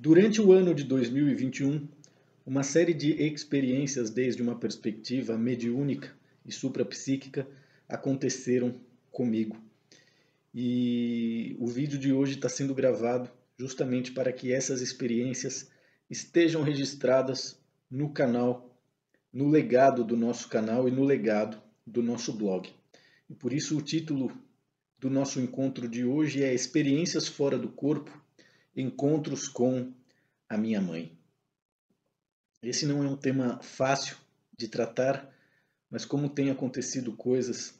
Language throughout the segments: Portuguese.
Durante o ano de 2021, uma série de experiências desde uma perspectiva mediúnica e suprapsíquica aconteceram comigo. E o vídeo de hoje está sendo gravado justamente para que essas experiências estejam registradas no canal, no legado do nosso canal e no legado do nosso blog. E por isso o título do nosso encontro de hoje é Experiências Fora do Corpo, Encontros com a Minha Mãe. Esse não é um tema fácil de tratar, mas como tem acontecido coisas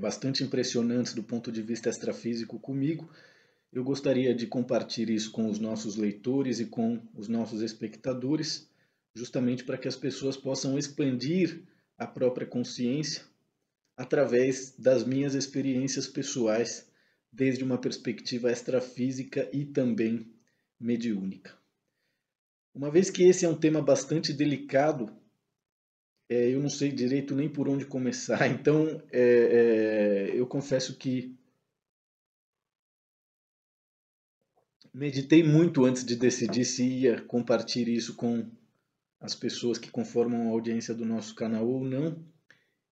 bastante impressionantes do ponto de vista extrafísico comigo, eu gostaria de compartilhar isso com os nossos leitores e com os nossos espectadores, justamente para que as pessoas possam expandir a própria consciência através das minhas experiências pessoais, desde uma perspectiva extrafísica e também mediúnica. Uma vez que esse é um tema bastante delicado, eu não sei direito nem por onde começar, então eu confesso que meditei muito antes de decidir se ia compartilhar isso com as pessoas que conformam a audiência do nosso canal ou não,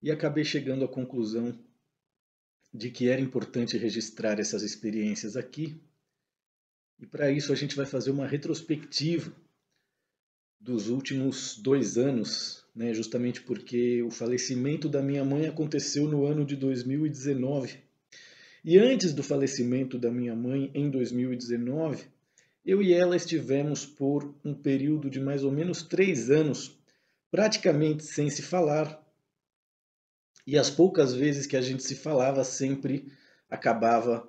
e acabei chegando à conclusão de que era importante registrar essas experiências aqui, e para isso a gente vai fazer uma retrospectiva dos últimos 2 anos, né, justamente porque o falecimento da minha mãe aconteceu no ano de 2019. E antes do falecimento da minha mãe, em 2019, eu e ela estivemos por um período de mais ou menos 3 anos, praticamente sem se falar. E as poucas vezes que a gente se falava, sempre acabava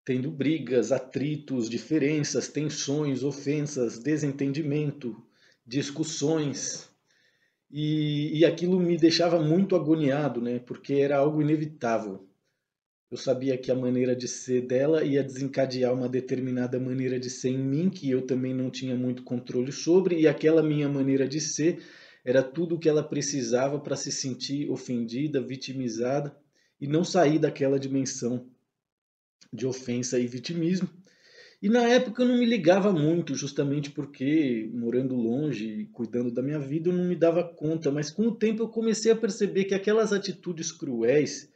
tendo brigas, atritos, diferenças, tensões, ofensas, desentendimento, discussões. E aquilo me deixava muito agoniado, né? Porque era algo inevitável. Eu sabia que a maneira de ser dela ia desencadear uma determinada maneira de ser em mim, que eu também não tinha muito controle sobre, e aquela minha maneira de ser era tudo o que ela precisava para se sentir ofendida, vitimizada e não sair daquela dimensão de ofensa e vitimismo. E na época eu não me ligava muito, justamente porque, morando longe, cuidando da minha vida, eu não me dava conta. Mas com o tempo eu comecei a perceber que aquelas atitudes cruéis,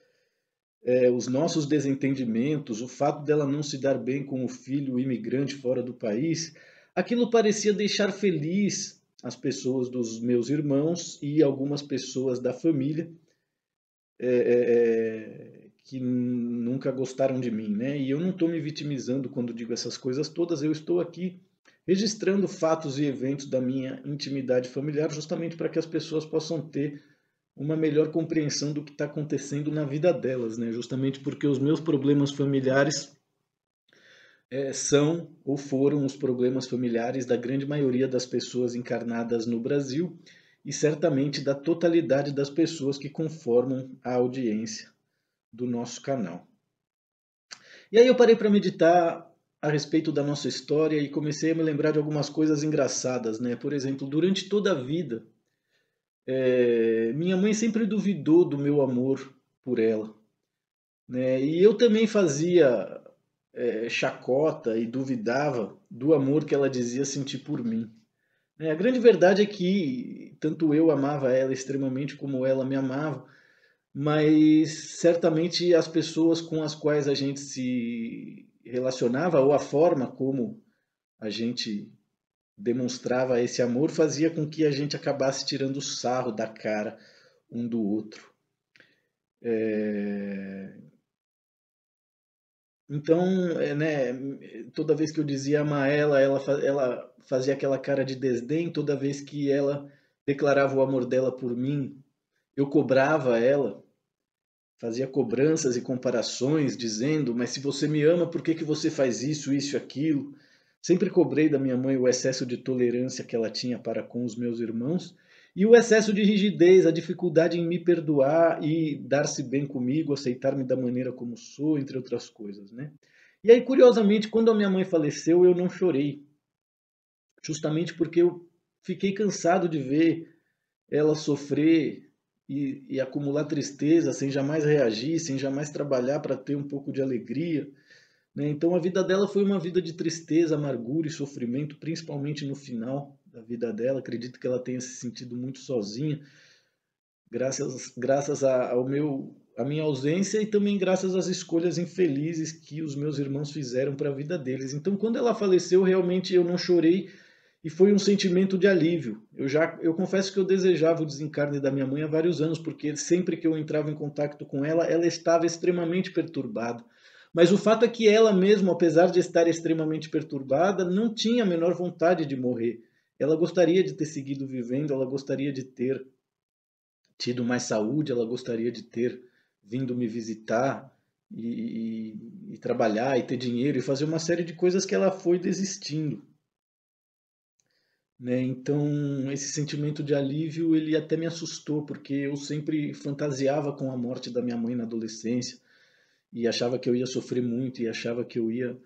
os nossos desentendimentos, o fato dela não se dar bem com o filho imigrante fora do país, aquilo parecia deixar feliz as pessoas dos meus irmãos e algumas pessoas da família que nunca gostaram de mim, né? E eu não estou me vitimizando quando digo essas coisas todas, eu estou aqui registrando fatos e eventos da minha intimidade familiar, justamente para que as pessoas possam ter uma melhor compreensão do que está acontecendo na vida delas, né? Justamente porque os meus problemas familiares são ou foram os problemas familiares da grande maioria das pessoas encarnadas no Brasil e certamente da totalidade das pessoas que conformam a audiência do nosso canal. E aí eu parei para meditar a respeito da nossa história e comecei a me lembrar de algumas coisas engraçadas, né? Por exemplo, durante toda a vida, minha mãe sempre duvidou do meu amor por ela, né? E eu também fazia chacota e duvidava do amor que ela dizia sentir por mim. A grande verdade é que tanto eu amava ela extremamente como ela me amava, mas certamente as pessoas com as quais a gente se relacionava ou a forma como a gente demonstrava esse amor fazia com que a gente acabasse tirando sarro da cara um do outro. Então, né, toda vez que eu dizia amar ela, ela fazia aquela cara de desdém. Toda vez que ela declarava o amor dela por mim, eu cobrava ela, fazia cobranças e comparações, dizendo: mas se você me ama, por que que você faz isso, isso e aquilo? Sempre cobrei da minha mãe o excesso de tolerância que ela tinha para com os meus irmãos e o excesso de rigidez, a dificuldade em me perdoar e dar-se bem comigo, aceitar-me da maneira como sou, entre outras coisas, né? E aí, curiosamente, quando a minha mãe faleceu, eu não chorei, justamente porque eu fiquei cansado de ver ela sofrer e acumular tristeza sem jamais reagir, sem jamais trabalhar para ter um pouco de alegria. né? Então a vida dela foi uma vida de tristeza, amargura e sofrimento, principalmente no final da vida dela. Acredito que ela tenha se sentido muito sozinha, graças à minha ausência e também graças às escolhas infelizes que os meus irmãos fizeram para a vida deles. Então, quando ela faleceu, realmente eu não chorei e foi um sentimento de alívio. Eu confesso que eu desejava o desencarne da minha mãe há vários anos, porque sempre que eu entrava em contato com ela, ela estava extremamente perturbada. Mas o fato é que ela mesma, apesar de estar extremamente perturbada, não tinha a menor vontade de morrer. Ela gostaria de ter seguido vivendo, ela gostaria de ter tido mais saúde, ela gostaria de ter vindo me visitar e trabalhar e ter dinheiro e fazer uma série de coisas que ela foi desistindo, né? Então, esse sentimento de alívio, ele até me assustou, porque eu sempre fantasiava com a morte da minha mãe na adolescência e achava que eu ia sofrer muito e achava que eu ia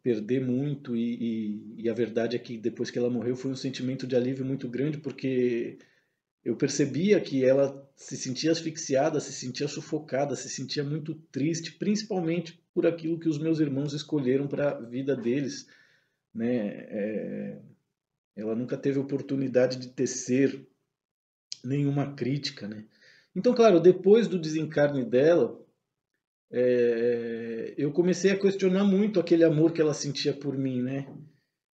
perder muito e a verdade é que depois que ela morreu foi um sentimento de alívio muito grande, porque eu percebia que ela se sentia asfixiada, se sentia sufocada, se sentia muito triste, principalmente por aquilo que os meus irmãos escolheram para a vida deles, né? Ela nunca teve oportunidade de tecer nenhuma crítica, né? Então, claro, depois do desencarne dela, eu comecei a questionar muito aquele amor que ela sentia por mim, né?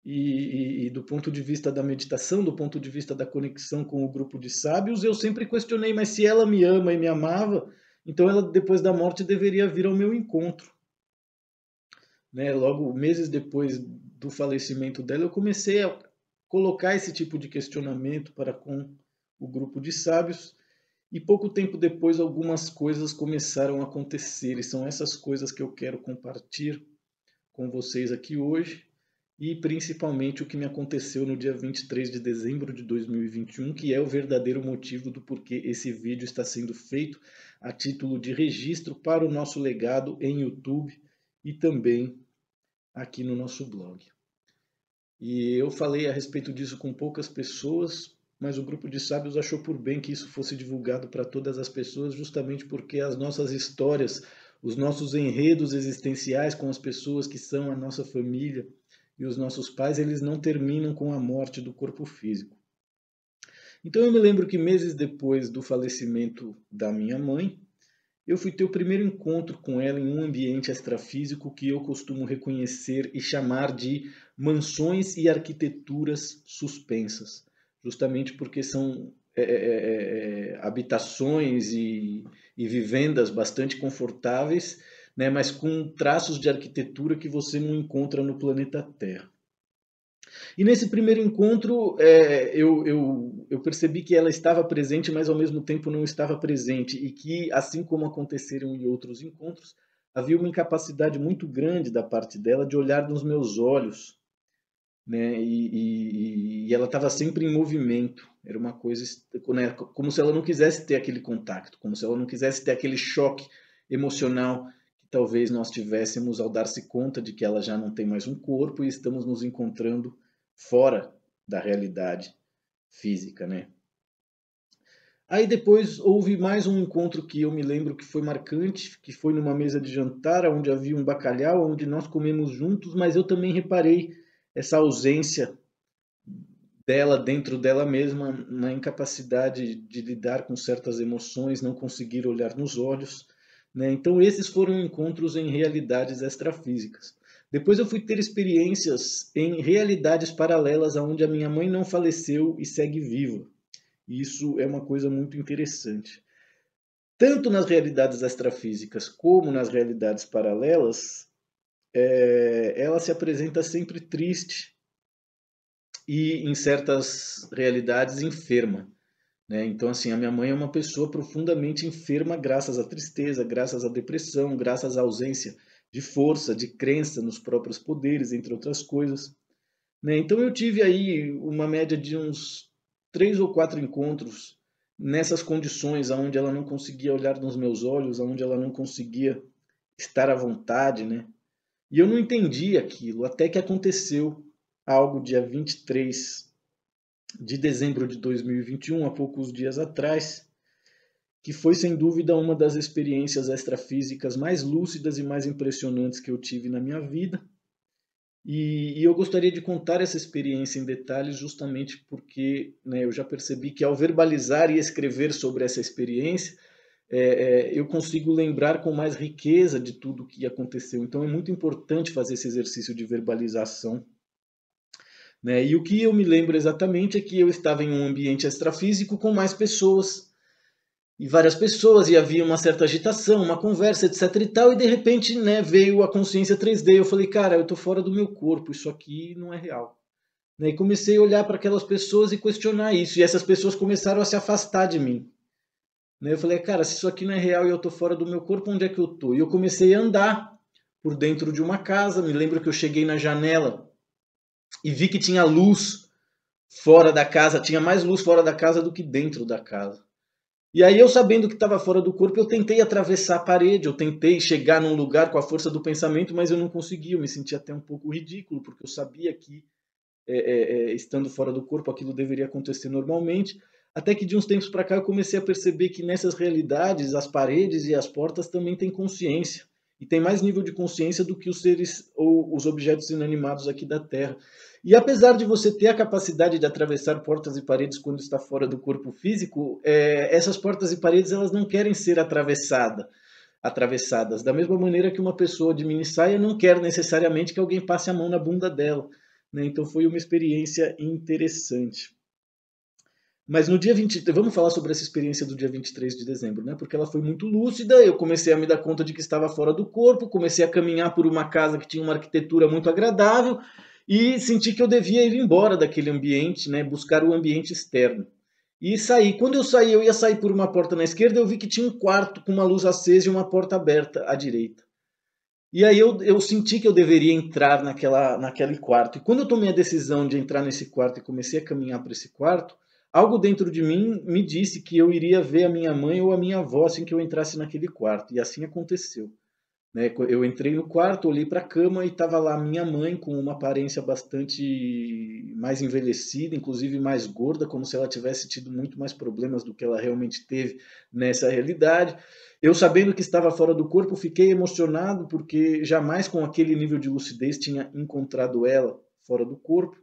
E do ponto de vista da meditação, do ponto de vista da conexão com o grupo de sábios, eu sempre questionei, mas se ela me ama e me amava, então ela depois da morte deveria vir ao meu encontro, né? Logo meses depois do falecimento dela, eu comecei a colocar esse tipo de questionamento para com o grupo de sábios e pouco tempo depois algumas coisas começaram a acontecer e são essas coisas que eu quero compartilhar com vocês aqui hoje e principalmente o que me aconteceu no dia 23 de dezembro de 2021, que é o verdadeiro motivo do porquê esse vídeo está sendo feito a título de registro para o nosso legado em YouTube e também aqui no nosso blog. E eu falei a respeito disso com poucas pessoas, mas o grupo de sábios achou por bem que isso fosse divulgado para todas as pessoas, justamente porque as nossas histórias, os nossos enredos existenciais com as pessoas que são a nossa família e os nossos pais, eles não terminam com a morte do corpo físico. Então eu me lembro que meses depois do falecimento da minha mãe, eu fui ter o primeiro encontro com ela em um ambiente extrafísico que eu costumo reconhecer e chamar de mansões e arquiteturas suspensas, justamente porque são habitações e vivendas bastante confortáveis, né, mas com traços de arquitetura que você não encontra no planeta Terra. E nesse primeiro encontro, eu percebi que ela estava presente, mas ao mesmo tempo não estava presente, e que, assim como aconteceram em outros encontros, havia uma incapacidade muito grande da parte dela de olhar nos meus olhos, né? E ela estava sempre em movimento. Era uma coisa, né, como se ela não quisesse ter aquele contato, como se ela não quisesse ter aquele choque emocional que talvez nós tivéssemos ao dar-se conta de que ela já não tem mais um corpo e estamos nos encontrando fora da realidade física, né? Aí depois houve mais um encontro que eu me lembro que foi marcante, que foi numa mesa de jantar, onde havia um bacalhau, onde nós comemos juntos, mas eu também reparei essa ausência dela dentro dela mesma, na incapacidade de lidar com certas emoções, não conseguir olhar nos olhos, né? Então esses foram encontros em realidades extrafísicas. Depois eu fui ter experiências em realidades paralelas onde a minha mãe não faleceu e segue viva. Isso é uma coisa muito interessante. Tanto nas realidades extrafísicas como nas realidades paralelas, ela se apresenta sempre triste e, em certas realidades, enferma, né? Então, assim, a minha mãe é uma pessoa profundamente enferma graças à tristeza, graças à depressão, graças à ausência de força, de crença nos próprios poderes, entre outras coisas, né? Então eu tive aí uma média de uns 3 ou 4 encontros nessas condições, onde ela não conseguia olhar nos meus olhos, onde ela não conseguia estar à vontade, né? E eu não entendi aquilo, até que aconteceu algo dia 23 de dezembro de 2021, há poucos dias atrás, que foi sem dúvida uma das experiências extrafísicas mais lúcidas e mais impressionantes que eu tive na minha vida. E eu gostaria de contar essa experiência em detalhes justamente porque, né, eu já percebi que ao verbalizar e escrever sobre essa experiência, eu consigo lembrar com mais riqueza de tudo o que aconteceu. Então é muito importante fazer esse exercício de verbalização, né? E o que eu me lembro exatamente é que eu estava em um ambiente extrafísico com mais pessoas, e várias pessoas, e havia uma certa agitação, uma conversa, etc e tal, e de repente, né, veio a consciência 3D. Eu falei, cara, eu tô fora do meu corpo, isso aqui não é real. Né? E comecei a olhar para aquelas pessoas e questionar isso, e essas pessoas começaram a se afastar de mim. Né? Eu falei, cara, se isso aqui não é real e eu tô fora do meu corpo, onde é que eu tô? E eu comecei a andar por dentro de uma casa. Me lembro que eu cheguei na janela e vi que tinha luz fora da casa, tinha mais luz fora da casa do que dentro da casa. E aí eu, sabendo que estava fora do corpo, eu tentei atravessar a parede, eu tentei chegar num lugar com a força do pensamento, mas eu não consegui, eu me senti até um pouco ridículo, porque eu sabia que, estando fora do corpo, aquilo deveria acontecer normalmente, até que de uns tempos para cá eu comecei a perceber que nessas realidades, as paredes e as portas também têm consciência, e tem mais nível de consciência do que os seres ou os objetos inanimados aqui da Terra. E apesar de você ter a capacidade de atravessar portas e paredes quando está fora do corpo físico, essas portas e paredes elas não querem ser atravessadas. Da mesma maneira que uma pessoa de mini saia não quer necessariamente que alguém passe a mão na bunda dela. Né? Então foi uma experiência interessante. Mas no dia 20, vamos falar sobre essa experiência do dia 23 de dezembro, né? Porque ela foi muito lúcida, eu comecei a me dar conta de que estava fora do corpo, comecei a caminhar por uma casa que tinha uma arquitetura muito agradável e senti que eu devia ir embora daquele ambiente, né? Buscar o ambiente externo. E saí. Quando eu saí, eu ia sair por uma porta na esquerda, eu vi que tinha um quarto com uma luz acesa e uma porta aberta à direita. E aí eu senti que eu deveria entrar naquele quarto. E quando eu tomei a decisão de entrar nesse quarto e comecei a caminhar para esse quarto, algo dentro de mim me disse que eu iria ver a minha mãe ou a minha avó assim que eu entrasse naquele quarto. E assim aconteceu. Né? Eu entrei no quarto, olhei para a cama e estava lá minha mãe com uma aparência bastante mais envelhecida, inclusive mais gorda, como se ela tivesse tido muito mais problemas do que ela realmente teve nessa realidade. Eu, sabendo que estava fora do corpo, fiquei emocionado porque jamais com aquele nível de lucidez tinha encontrado ela fora do corpo.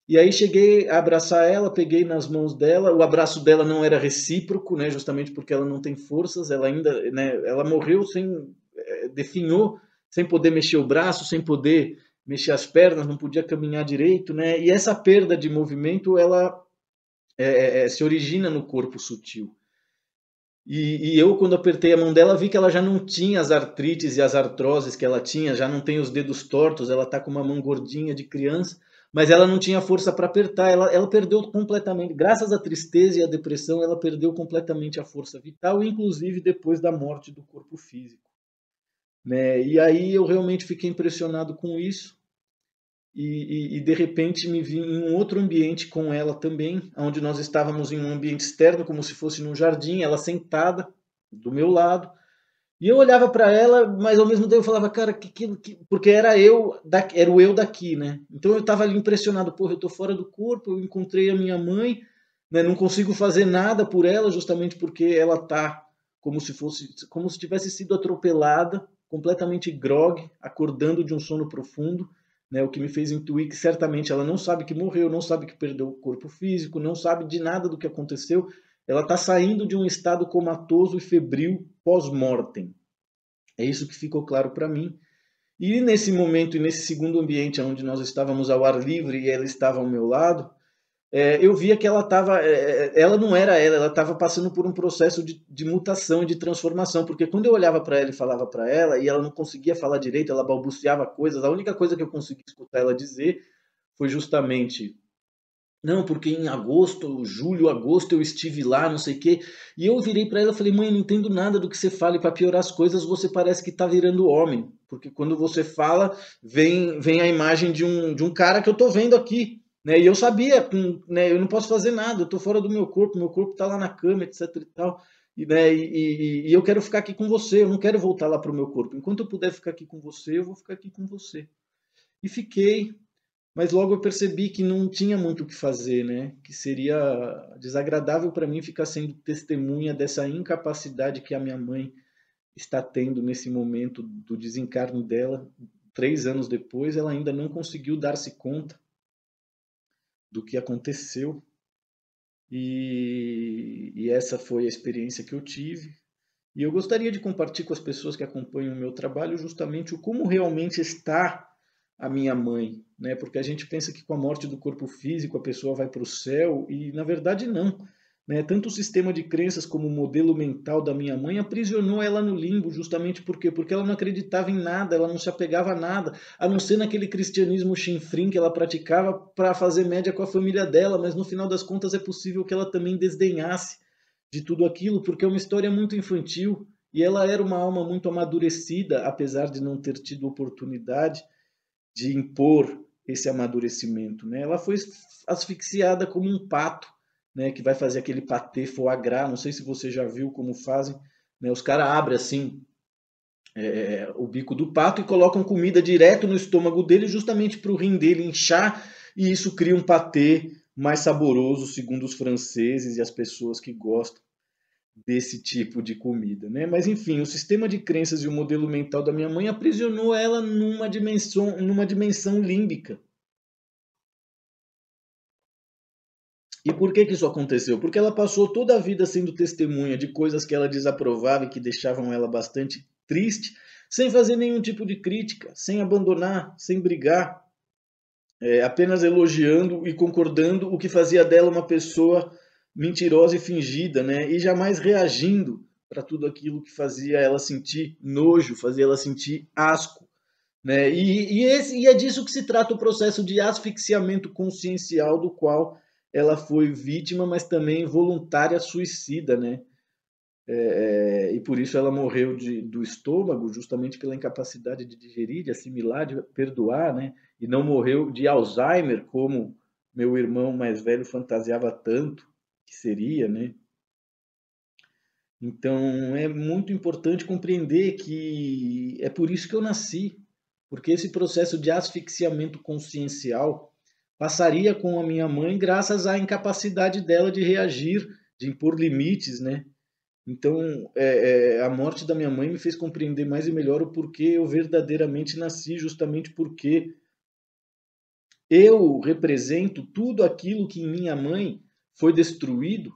E aí cheguei a abraçar ela, peguei nas mãos dela. O abraço dela não era recíproco, né, justamente porque ela não tem forças. Ela ainda, né, ela morreu sem definhou, sem poder mexer o braço, sem poder mexer as pernas, não podia caminhar direito, né? E essa perda de movimento, ela se origina no corpo sutil. E eu, quando apertei a mão dela, vi que ela já não tinha as artrites e as artroses que ela tinha, já não tem os dedos tortos, ela está com uma mão gordinha de criança, mas ela não tinha força para apertar, ela perdeu completamente, graças à tristeza e à depressão, ela perdeu completamente a força vital, inclusive depois da morte do corpo físico. Né? E aí eu realmente fiquei impressionado com isso e de repente me vi em um outro ambiente com ela também, onde nós estávamos em um ambiente externo, como se fosse num jardim, ela sentada do meu lado, e eu olhava para ela, mas ao mesmo tempo eu falava, cara, porque era o eu daqui, né? Então eu estava ali impressionado, porra, eu estou fora do corpo, eu encontrei a minha mãe, né? Não consigo fazer nada por ela, justamente porque ela está como se tivesse sido atropelada, completamente grogue, acordando de um sono profundo, né? O que me fez intuir que certamente ela não sabe que morreu, não sabe que perdeu o corpo físico, não sabe de nada do que aconteceu. Ela está saindo de um estado comatoso e febril pós-mortem. É isso que ficou claro para mim. E nesse momento, e nesse segundo ambiente onde nós estávamos ao ar livre e ela estava ao meu lado, eu via que ela estava, ela não era ela estava passando por um processo de mutação e de transformação, porque quando eu olhava para ela e falava para ela, e ela não conseguia falar direito, ela balbuciava coisas, a única coisa que eu consegui escutar ela dizer foi justamente: não, porque em agosto, julho, agosto eu estive lá, não sei o quê. E eu virei para ela e falei, mãe, eu não entendo nada do que você fala e para piorar as coisas você parece que está virando homem. Porque quando você fala, vem a imagem de um cara que eu estou vendo aqui. Né? E eu sabia, né, eu não posso fazer nada, eu estou fora do meu corpo está lá na cama, etc e tal. E, né, e eu quero ficar aqui com você, eu não quero voltar lá para o meu corpo. Enquanto eu puder ficar aqui com você, eu vou ficar aqui com você. E fiquei. mas logo eu percebi que não tinha muito o que fazer, né? Que seria desagradável para mim ficar sendo testemunha dessa incapacidade que a minha mãe está tendo nesse momento do desencarne dela. 3 anos depois, ela ainda não conseguiu dar-se conta do que aconteceu. E essa foi a experiência que eu tive. E eu gostaria de compartilhar com as pessoas que acompanham o meu trabalho justamente o como realmente está a minha mãe, né? Porque a gente pensa que com a morte do corpo físico a pessoa vai para o céu e na verdade não, né? Tanto o sistema de crenças como o modelo mental da minha mãe aprisionou ela no limbo, justamente porque ela não acreditava em nada, ela não se apegava a nada, a não ser naquele cristianismo chinfrim que ela praticava para fazer média com a família dela, mas no final das contas é possível que ela também desdenhasse de tudo aquilo, porque é uma história muito infantil e ela era uma alma muito amadurecida, apesar de não ter tido oportunidade de impor esse amadurecimento, né? Ela foi asfixiada como um pato, né? Que vai fazer aquele patê foie gras, não sei se você já viu como fazem, né? Os caras abrem assim o bico do pato e colocam comida direto no estômago dele, justamente para o rim dele inchar, e isso cria um patê mais saboroso, segundo os franceses e as pessoas que gostam desse tipo de comida, né? Mas enfim, o sistema de crenças e o modelo mental da minha mãe aprisionou ela numa dimensão límbica. E por que isso aconteceu? Porque ela passou toda a vida sendo testemunha de coisas que ela desaprovava e que deixavam ela bastante triste, sem fazer nenhum tipo de crítica, sem abandonar, sem brigar, apenas elogiando e concordando, o que fazia dela uma pessoa mentirosa e fingida, né? E jamais reagindo para tudo aquilo que fazia ela sentir nojo, fazia ela sentir asco, né? E é disso que se trata o processo de asfixiamento consciencial do qual ela foi vítima, mas também voluntária suicida, né? E por isso ela morreu do estômago, justamente pela incapacidade de digerir, de assimilar, de perdoar, né? E não morreu de Alzheimer, como meu irmão mais velho fantasiava tanto que seria, né? Então é muito importante compreender que é por isso que eu nasci, porque esse processo de asfixiamento consciencial passaria com a minha mãe graças à incapacidade dela de reagir, de impor limites, né? Então, a morte da minha mãe me fez compreender mais e melhor o porquê eu verdadeiramente nasci, justamente porque eu represento tudo aquilo que em minha mãe foi destruído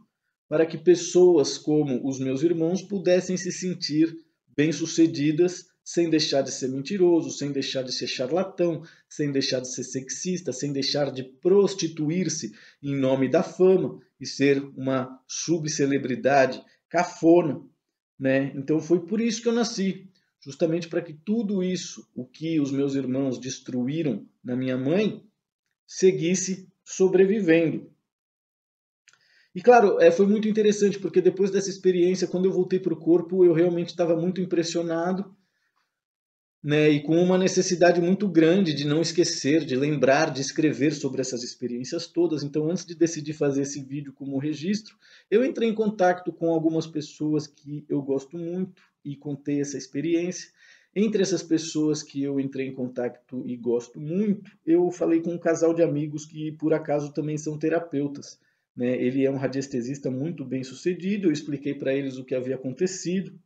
para que pessoas como os meus irmãos pudessem se sentir bem-sucedidas sem deixar de ser mentiroso, sem deixar de ser charlatão, sem deixar de ser sexista, sem deixar de prostituir-se em nome da fama e ser uma subcelebridade cafona, né? Então foi por isso que eu nasci, justamente para que tudo isso, o que os meus irmãos destruíram na minha mãe, seguisse sobrevivendo. E claro, foi muito interessante, porque depois dessa experiência, quando eu voltei para o corpo, eu realmente estava muito impressionado, né, e com uma necessidade muito grande de não esquecer, de lembrar, de escrever sobre essas experiências todas. Então, antes de decidir fazer esse vídeo como registro, eu entrei em contato com algumas pessoas que eu gosto muito e contei essa experiência. Entre essas pessoas que eu entrei em contato e gosto muito, eu falei com um casal de amigos que, por acaso, também são terapeutas, né? Ele é um radiestesista muito bem sucedido, eu expliquei para eles o que havia acontecido,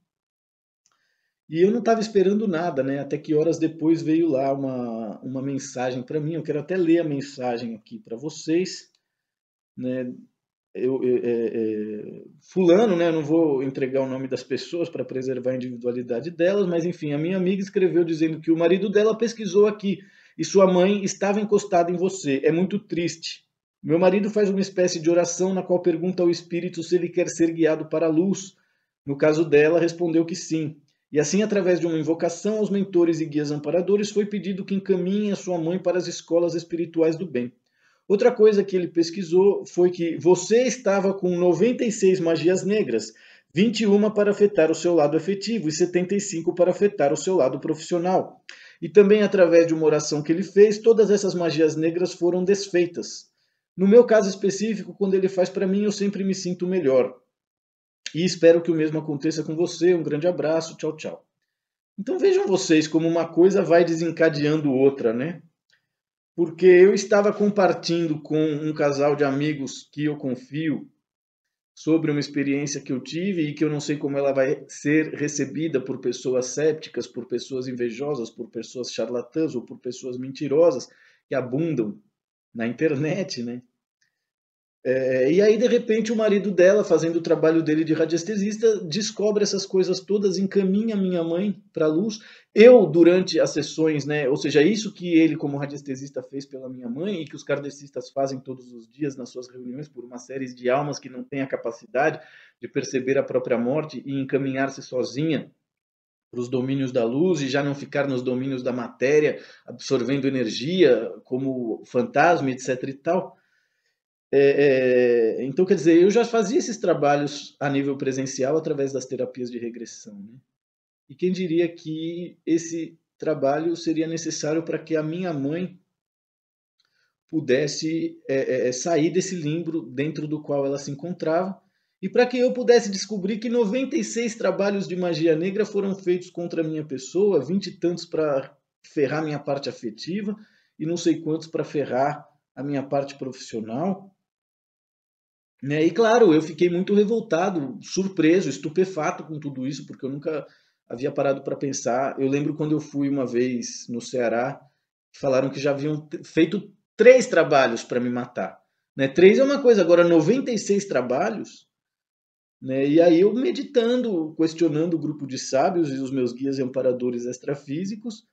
e eu não estava esperando nada, né? Até que horas depois veio lá uma mensagem para mim. Eu quero até ler a mensagem aqui para vocês, né? Fulano, né? Eu não vou entregar o nome das pessoas para preservar a individualidade delas, mas enfim, a minha amiga escreveu dizendo que o marido dela pesquisou aqui e sua mãe estava encostada em você. É muito triste. Meu marido faz uma espécie de oração na qual pergunta ao espírito se ele quer ser guiado para a luz. No caso dela, respondeu que sim. E assim, através de uma invocação aos mentores e guias amparadores, foi pedido que encaminhem a sua mãe para as escolas espirituais do bem. Outra coisa que ele pesquisou foi que você estava com 96 magias negras, 21 para afetar o seu lado afetivo e 75 para afetar o seu lado profissional. E também, através de uma oração que ele fez, todas essas magias negras foram desfeitas. No meu caso específico, quando ele faz para mim, eu sempre me sinto melhor. E espero que o mesmo aconteça com você. Um grande abraço. Tchau, tchau. Então vejam vocês como uma coisa vai desencadeando outra, né? porque eu estava compartilhando com um casal de amigos que eu confio sobre uma experiência que eu tive e que eu não sei como ela vai ser recebida por pessoas céticas, por pessoas invejosas, por pessoas charlatãs ou por pessoas mentirosas que abundam na internet, né? E aí, de repente, o marido dela, fazendo o trabalho dele de radiestesista, descobre essas coisas todas, encaminha minha mãe para a luz. Eu, durante as sessões, né, ou seja, isso que ele, como radiestesista, fez pela minha mãe e que os kardecistas fazem todos os dias nas suas reuniões por uma série de almas que não têm a capacidade de perceber a própria morte e encaminhar-se sozinha para os domínios da luz e já não ficar nos domínios da matéria, absorvendo energia como fantasma, etc. e tal. Então, quer dizer, eu já fazia esses trabalhos a nível presencial através das terapias de regressão, né? E quem diria que esse trabalho seria necessário para que a minha mãe pudesse sair desse limbo dentro do qual ela se encontrava e para que eu pudesse descobrir que 96 trabalhos de magia negra foram feitos contra a minha pessoa, 20 e tantos para ferrar minha parte afetiva e não sei quantos para ferrar a minha parte profissional. Né? E claro, eu fiquei muito revoltado, surpreso, estupefato com tudo isso, porque eu nunca havia parado para pensar. Eu lembro quando eu fui uma vez no Ceará, falaram que já haviam feito 3 trabalhos para me matar. Né? 3 é uma coisa, agora 96 trabalhos. Né? E aí eu meditando, questionando o grupo de sábios e os meus guias e amparadores extrafísicos,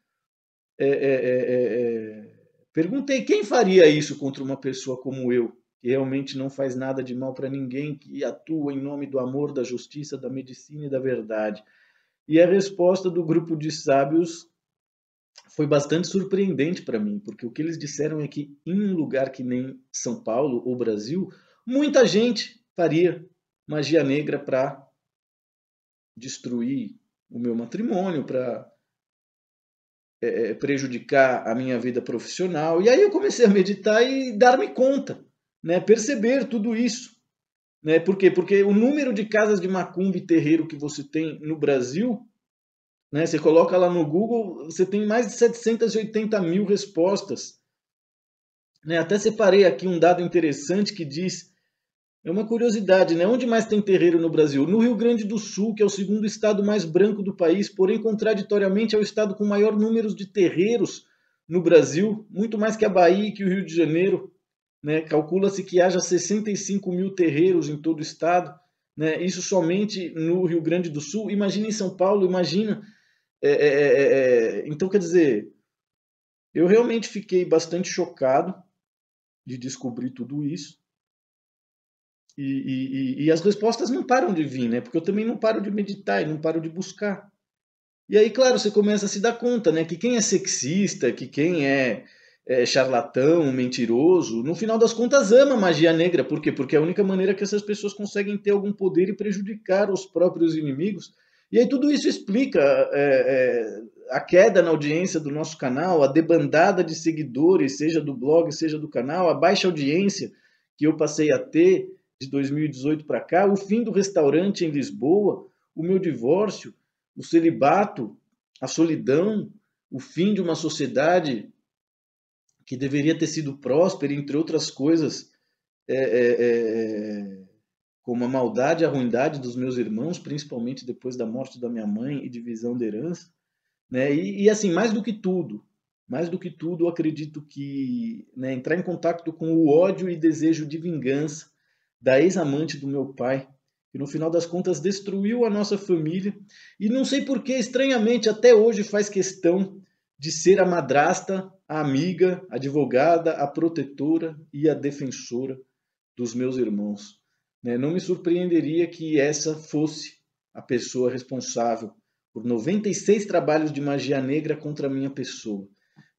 perguntei quem faria isso contra uma pessoa como eu, que realmente não faz nada de mal para ninguém, que atua em nome do amor, da justiça, da medicina e da verdade. E a resposta do grupo de sábios foi bastante surpreendente para mim, porque o que eles disseram é que em um lugar que nem São Paulo ou Brasil, muita gente faria magia negra para destruir o meu matrimônio, para prejudicar a minha vida profissional. E aí eu comecei a meditar e dar-me conta, né, perceber tudo isso. Né? Por quê? Porque o número de casas de macumba e terreiro que você tem no Brasil, né, você coloca lá no Google, você tem mais de 780 mil respostas. Né? Até separei aqui um dado interessante que diz, é uma curiosidade, né? Onde mais tem terreiro no Brasil? No Rio Grande do Sul, que é o segundo estado mais branco do país, porém, contraditoriamente, é o estado com maior número de terreiros no Brasil, muito mais que a Bahia e que o Rio de Janeiro. Né? Calcula-se que haja 65 mil terreiros em todo o estado. Né? Isso somente no Rio Grande do Sul. Imagina em São Paulo, imagina. Então, quer dizer, eu realmente fiquei bastante chocado de descobrir tudo isso. E as respostas não param de vir, né? Porque eu também não paro de meditar e não paro de buscar. E aí, claro, você começa a se dar conta, né? Que quem é sexista, que quem é charlatão, mentiroso, no final das contas ama magia negra. Por quê? Porque é a única maneira que essas pessoas conseguem ter algum poder e prejudicar os próprios inimigos. E aí tudo isso explica a queda na audiência do nosso canal, a debandada de seguidores, seja do blog, seja do canal, a baixa audiência que eu passei a ter de 2018 para cá, o fim do restaurante em Lisboa, o meu divórcio, o celibato, a solidão, o fim de uma sociedade que deveria ter sido próspera, entre outras coisas, é, é, é, como a maldade e a ruindade dos meus irmãos, principalmente depois da morte da minha mãe e divisão da herança. Né? E assim, mais do que tudo, eu acredito que, né, entrar em contato com o ódio e desejo de vingança da ex-amante do meu pai, que no final das contas destruiu a nossa família, e não sei por que, estranhamente, até hoje faz questão de ser a madrasta, a amiga, a advogada, a protetora e a defensora dos meus irmãos. Né? Não me surpreenderia que essa fosse a pessoa responsável por 96 trabalhos de magia negra contra a minha pessoa.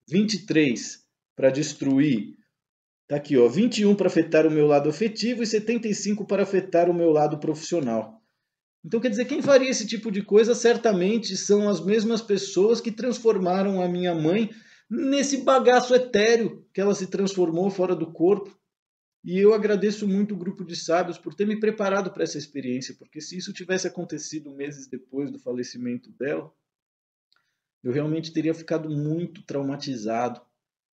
23 para destruir. Tá aqui, ó, 21 para afetar o meu lado afetivo e 75 para afetar o meu lado profissional. Então, quer dizer, quem faria esse tipo de coisa certamente são as mesmas pessoas que transformaram a minha mãe nesse bagaço etéreo que ela se transformou fora do corpo. E eu agradeço muito o grupo de sábios por ter me preparado para essa experiência, porque se isso tivesse acontecido meses depois do falecimento dela, eu realmente teria ficado muito traumatizado,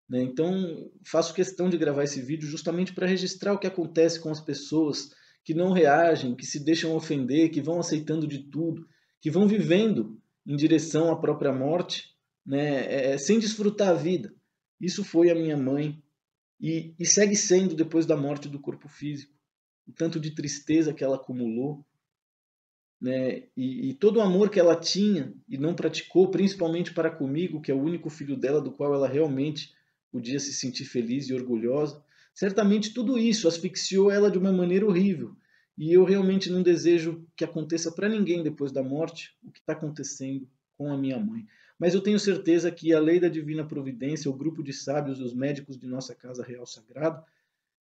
né? Então, faço questão de gravar esse vídeo justamente para registrar o que acontece com as pessoas que não reagem, que se deixam ofender, que vão aceitando de tudo, que vão vivendo em direção à própria morte, né? Sem desfrutar a vida. Isso foi a minha mãe e segue sendo depois da morte do corpo físico. O tanto de tristeza que ela acumulou, né? E todo o amor que ela tinha e não praticou, principalmente para comigo, que é o único filho dela do qual ela realmente podia se sentir feliz e orgulhosa. Certamente tudo isso asfixiou ela de uma maneira horrível. E eu realmente não desejo que aconteça para ninguém depois da morte o que está acontecendo com a minha mãe. Mas eu tenho certeza que a lei da divina providência, o grupo de sábios, os médicos de nossa casa real sagrada,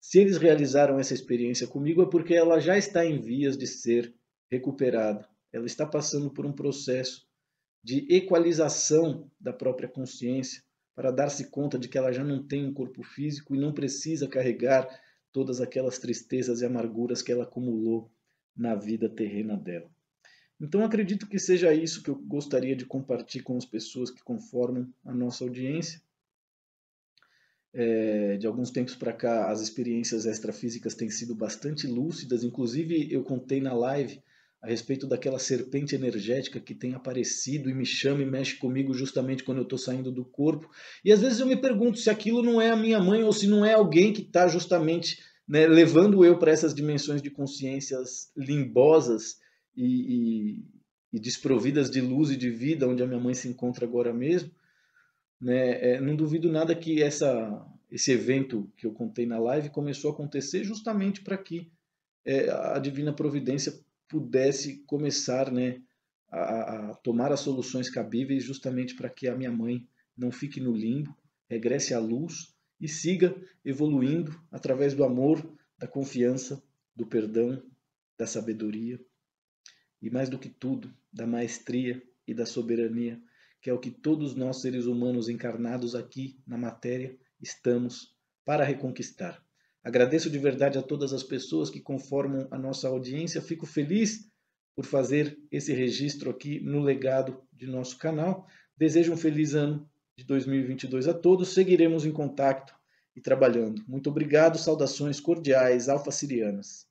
se eles realizaram essa experiência comigo é porque ela já está em vias de ser recuperada. Ela está passando por um processo de equalização da própria consciência para dar-se conta de que ela já não tem um corpo físico e não precisa carregar todas aquelas tristezas e amarguras que ela acumulou na vida terrena dela. Então acredito que seja isso que eu gostaria de compartilhar com as pessoas que conformam a nossa audiência. De alguns tempos para cá, as experiências extrafísicas têm sido bastante lúcidas. Inclusive, eu contei na live a respeito daquela serpente energética que tem aparecido e me chama e mexe comigo justamente quando eu estou saindo do corpo. E às vezes eu me pergunto se aquilo não é a minha mãe ou se não é alguém que está justamente, né, levando eu para essas dimensões de consciências limbosas e desprovidas de luz e de vida, onde a minha mãe se encontra agora mesmo, né? Não duvido nada que esse evento que eu contei na live começou a acontecer justamente para que a divina providência pudesse começar, né, a tomar as soluções cabíveis justamente para que a minha mãe não fique no limbo, regresse à luz e siga evoluindo através do amor, da confiança, do perdão, da sabedoria e, mais do que tudo, da maestria e da soberania, que é o que todos nós seres humanos encarnados aqui na matéria estamos para reconquistar. Agradeço de verdade a todas as pessoas que conformam a nossa audiência. Fico feliz por fazer esse registro aqui no legado de nosso canal. Desejo um feliz ano de 2022 a todos. Seguiremos em contato e trabalhando. Muito obrigado. Saudações cordiais alfa-sirianas.